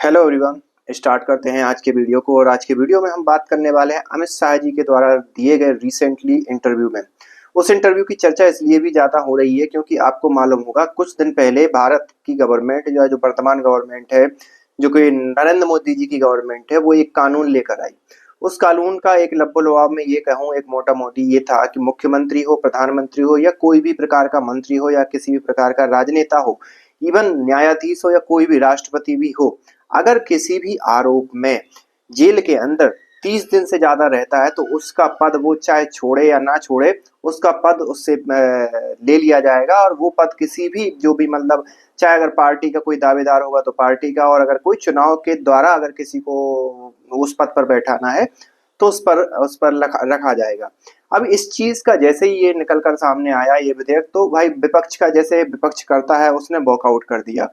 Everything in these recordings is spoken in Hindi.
Hello everyone. स्टार्ट करते हैं आज के वीडियो को। और आज के वीडियो में हम बात करने वाले हैं अमित शाह जी के द्वारा दिए गए रिसेंटली इंटरव्यू में। उस इंटरव्यू की चर्चा इसलिए भी ज़्यादा हो रही है क्योंकि आपको मालूम होगा कुछ दिन पहले भारत की गवर्नमेंट जो वर्तमान गवर्नमेंट है, जो कि नरेंद्र मोदी जी की गवर्नमेंट है, वो एक कानून लेकर आई। उस कानून का एक लब्बो-लुआब में ये कहूँ, एक मोटा-मोटी ये था कि मुख्यमंत्री हो, प्रधानमंत्री हो या कोई भी प्रकार का मंत्री हो या किसी भी प्रकार का राजनेता हो, इवन न्यायाधीश हो या कोई भी राष्ट्रपति भी हो, अगर किसी भी आरोप में जेल के अंदर 30 दिन से ज्यादा रहता है तो उसका पद, वो चाहे छोड़े या ना छोड़े, उसका पद उससे ले लिया जाएगा। और वो पद किसी भी, जो भी मतलब, चाहे अगर पार्टी का कोई दावेदार होगा तो पार्टी का, और अगर कोई चुनाव के द्वारा अगर किसी को उस पद पर बैठाना है तो उस पर रखा जाएगा। अब इस चीज का जैसे ही ये निकल कर सामने आया ये विधेयक, तो भाई विपक्ष का, जैसे विपक्ष करता है, उसने वॉकआउट कर दिया।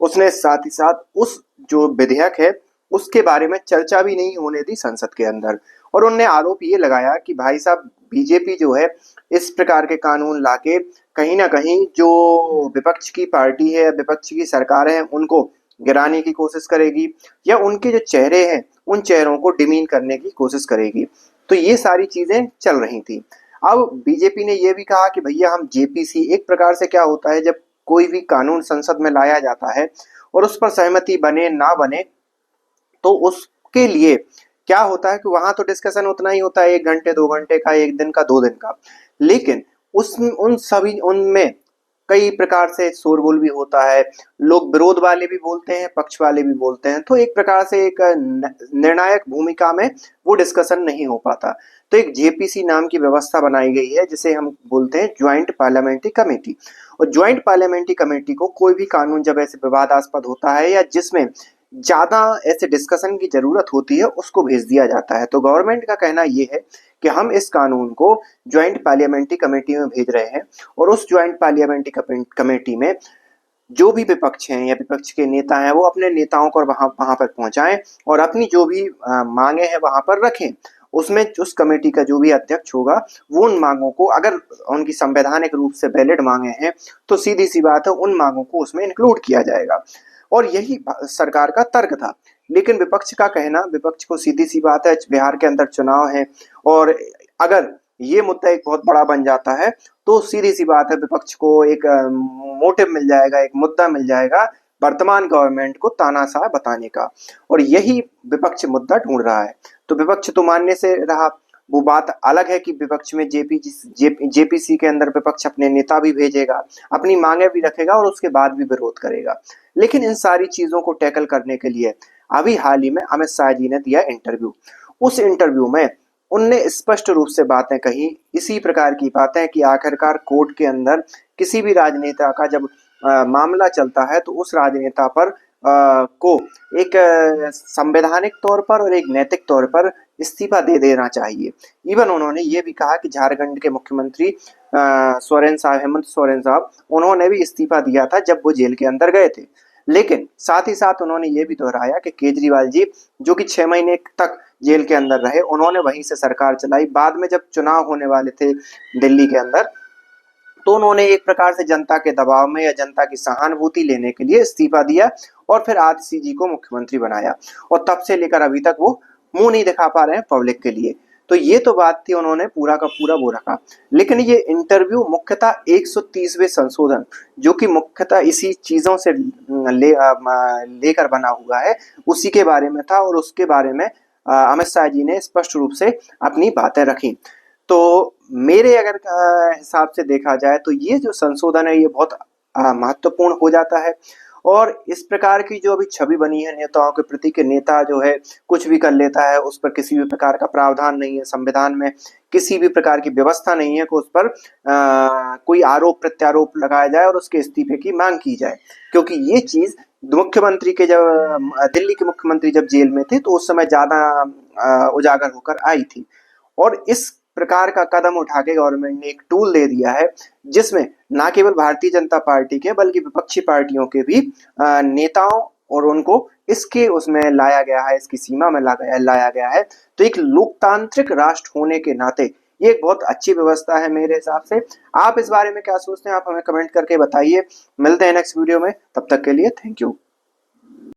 उसने साथ ही साथ उस जो विधेयक है उसके बारे में चर्चा भी नहीं होने दी संसद के अंदर। और उनने आरोप ये लगाया कि भाई साहब, बीजेपी जो है इस प्रकार के कानून लाके कहीं ना कहीं जो विपक्ष की पार्टी है, विपक्ष की सरकार है, उनको गिराने की कोशिश करेगी या उनके जो चेहरे हैं उन चेहरों को डिमीन करने की कोशिश करेगी। तो ये सारी चीजें चल रही थी। अब बीजेपी ने यह भी कहा कि भैया हम जेपीसी, एक प्रकार से क्या होता है, जब कोई भी कानून संसद में लाया जाता है और उस पर सहमति बने ना बने तो उसके लिए क्या होता है कि वहां तो डिस्कशन उतना ही होता है, 1 घंटे 2 घंटे का, 1 दिन का, 2 दिन का। लेकिन उस उन सभी उनमें कई प्रकार से शोरगुल भी होता है। लोग विरोध वाले भी बोलते हैं, पक्ष वाले भी बोलते हैं, तो एक प्रकार से एक निर्णायक भूमिका में वो डिस्कशन नहीं हो पाता। तो एक जेपीसी नाम की व्यवस्था बनाई गई है जिसे हम बोलते हैं ज्वाइंट पार्लियामेंट्री कमेटी। और ज्वाइंट पार्लियामेंट्री कमेटी को कोई भी कानून जब ऐसे विवादास्पद होता है या जिसमें ज्यादा ऐसे डिस्कशन की जरूरत होती है, उसको भेज दिया जाता है। तो गवर्नमेंट का कहना ये है कि हम इस कानून को ज्वाइंट पार्लियामेंट्री कमेटी में भेज रहे हैं और उस ज्वाइंट पार्लियामेंट्री कमेटी में जो भी विपक्ष हैं या विपक्ष के नेता हैं वो अपने नेताओं को वहां वहां पर पहुंचाएं और अपनी जो भी मांगे हैं वहां पर रखें। उसमें उस कमेटी का जो भी अध्यक्ष होगा वो उन मांगों को, अगर उनकी संवैधानिक रूप से वैलिड मांगे हैं तो सीधी सी बात है उन मांगों को उसमें इंक्लूड किया जाएगा। और यही सरकार का तर्क था। लेकिन विपक्ष का कहना, विपक्ष को सीधी सी बात है, बिहार के अंदर चुनाव है और अगर ये मुद्दा एक बहुत बड़ा बन जाता है तो सीधी सी बात है विपक्ष को एक मोटिव मिल जाएगा, एक मुद्दा मिल जाएगा वर्तमान गवर्नमेंट को तानाशाह बताने का। और यही विपक्ष मुद्दा ढूंढ रहा है। तो विपक्ष तो मानने से रहा। वो बात अलग है कि विपक्ष में जेपीसी के अंदर विपक्ष अपने नेता भी भेजेगा, अपनी मांगे भी रखेगा और उसके बाद भी विरोध करेगा। लेकिन इन सारी चीजों को टैकल करने के लिए अभी हाल ही में अमित शाह जी ने दिया इंटरव्यू। उस इंटरव्यू में उनने स्पष्ट रूप से बातें कही, इसी प्रकार की बातें कि आखिरकार कोर्ट के अंदर किसी भी राजनेता का जब मामला चलता है तो उस राजनेता पर को एक संवैधानिक तौर पर और एक नैतिक तौर पर इस्तीफा दे देना चाहिए। इवन उन्होंने ये भी कहा कि झारखंड के मुख्यमंत्री सोरेन साहब, हेमंत सोरेन साहब, उन्होंने भी इस्तीफा दिया था जब वो जेल के अंदर गए थे। लेकिन साथ ही साथ उन्होंने ये भी दोहराया कि केजरीवाल जी, जो कि 6 महीने तक जेल के अंदर रहे, उन्होंने वहीं से सरकार चलाई। बाद में जब चुनाव होने वाले थे दिल्ली के अंदर तो उन्होंने एक प्रकार से जनता के दबाव में या जनता की सहानुभूति लेने के लिए इस्तीफा दिया और फिर आतिशी जी को मुख्यमंत्री बनाया। और तब से लेकर अभी तक वो मुंह नहीं दिखा पा रहे हैं पब्लिक के लिए। तो ये तो बात थी, उन्होंने पूरा का पूरा वो रखा। लेकिन ये इंटरव्यू मुख्यतः 130वें संशोधन, जो कि मुख्यतः इसी चीजों से लेकर बना हुआ है, उसी के बारे में था। और उसके बारे में अमित शाह जी ने स्पष्ट रूप से अपनी बातें रखी। तो मेरे अगर हिसाब से देखा जाए तो ये जो संशोधन है ये बहुत महत्वपूर्ण हो जाता है। और इस प्रकार की जो अभी छवि बनी है नेताओं के प्रति, कि नेता जो है कुछ भी कर लेता है, उस पर किसी भी प्रकार का प्रावधान नहीं है, संविधान में किसी भी प्रकार की व्यवस्था नहीं है कि उस पर कोई आरोप प्रत्यारोप लगाया जाए और उसके इस्तीफे की मांग की जाए। क्योंकि ये चीज मुख्यमंत्री के, जब दिल्ली के मुख्यमंत्री जब जेल में थे तो उस समय ज्यादा उजागर होकर आई थी। और इस प्रकार का कदम उठा के गवर्नमेंट ने एक टूल दे दिया है जिसमें ना केवल भारतीय जनता पार्टी के बल्कि विपक्षी पार्टियों के भी नेताओं और उनको इसके उसमें लाया गया है, इसकी सीमा में लाया गया है। तो एक लोकतांत्रिक राष्ट्र होने के नाते ये एक बहुत अच्छी व्यवस्था है मेरे हिसाब से। आप इस बारे में क्या सोचते हैं, आप हमें कमेंट करके बताइए। मिलते हैं नेक्स्ट वीडियो में, तब तक के लिए थैंक यू।